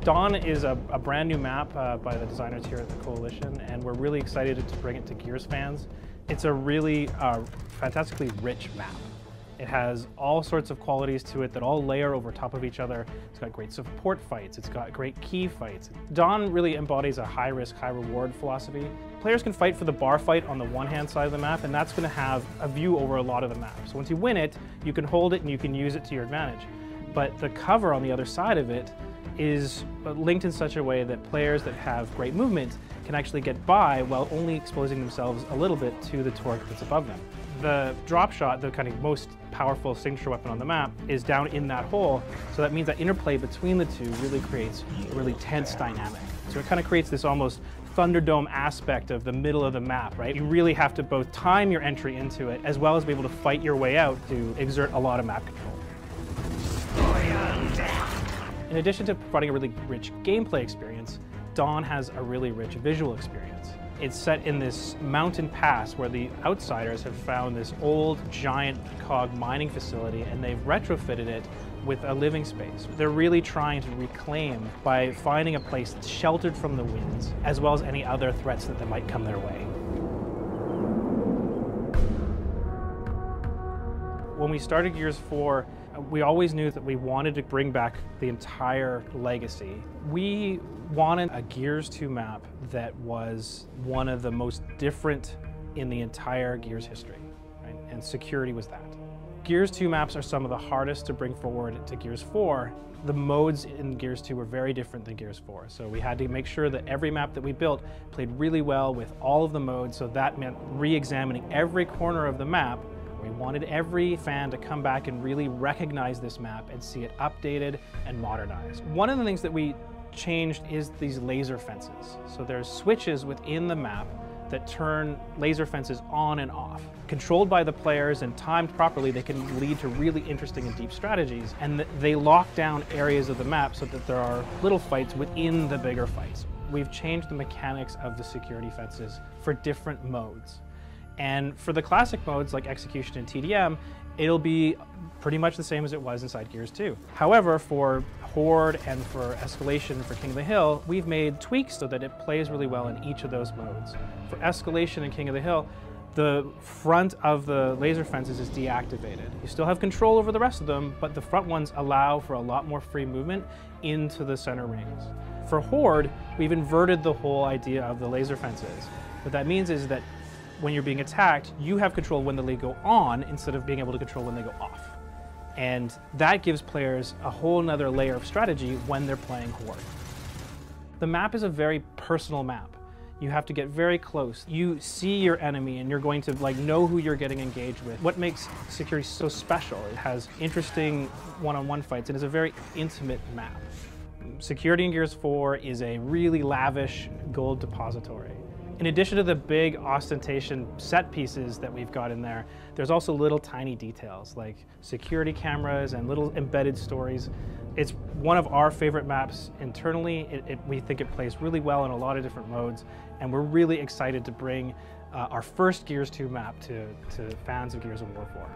Dawn is a brand new map by the designers here at the Coalition, and we're really excited to bring it to Gears fans. It's a really fantastically rich map. It has all sorts of qualities to it that all layer over top of each other. It's got great support fights, it's got great key fights. Dawn really embodies a high-risk, high-reward philosophy. Players can fight for the bar fight on the one-hand side of the map, and that's going to have a view over a lot of the map. So once you win it, you can hold it and you can use it to your advantage. But the cover on the other side of it is linked in such a way that players that have great movement can actually get by while only exposing themselves a little bit to the torque that's above them. The drop shot, the kind of most powerful signature weapon on the map, is down in that hole, so that means that interplay between the two really creates a really tense dynamic. So it kind of creates this almost Thunderdome aspect of the middle of the map, right? You really have to both time your entry into it as well as be able to fight your way out to exert a lot of map control. In addition to providing a really rich gameplay experience, Dawn has a really rich visual experience. It's set in this mountain pass where the outsiders have found this old giant cog mining facility, and they've retrofitted it with a living space. They're really trying to reclaim by finding a place that's sheltered from the winds, as well as any other threats that might come their way. When we started Gears 4, we always knew that we wanted to bring back the entire legacy. We wanted a Gears 2 map that was one of the most different in the entire Gears history, right? And security was that. Gears 2 maps are some of the hardest to bring forward to Gears 4. The modes in Gears 2 were very different than Gears 4, so we had to make sure that every map that we built played really well with all of the modes, so that meant re-examining every corner of the map. We wanted every fan to come back and really recognize this map and see it updated and modernized. One of the things that we changed is these laser fences. So there's switches within the map that turn laser fences on and off. Controlled by the players and timed properly, they can lead to really interesting and deep strategies, and they lock down areas of the map so that there are little fights within the bigger fights. We've changed the mechanics of the security fences for different modes. And for the classic modes like Execution and TDM, it'll be pretty much the same as it was inside Gears 2. However, for Horde and for Escalation and for King of the Hill, we've made tweaks so that it plays really well in each of those modes. For Escalation and King of the Hill, the front of the laser fences is deactivated. You still have control over the rest of them, but the front ones allow for a lot more free movement into the center rings. For Horde, we've inverted the whole idea of the laser fences. What that means is that when you're being attacked, you have control when they go on instead of being able to control when they go off. And that gives players a whole nother layer of strategy when they're playing Horde. The map is a very personal map. You have to get very close. You see your enemy and you're going to know who you're getting engaged with. What makes security so special? It has interesting one-on-one fights and it's a very intimate map. Security in Gears 4 is a really lavish gold depository. In addition to the big ostentation set pieces that we've got in there, there's also little tiny details like security cameras and little embedded stories. It's one of our favorite maps internally. We think it plays really well in a lot of different modes, and we're really excited to bring our first Gears 2 map to fans of Gears of War 4.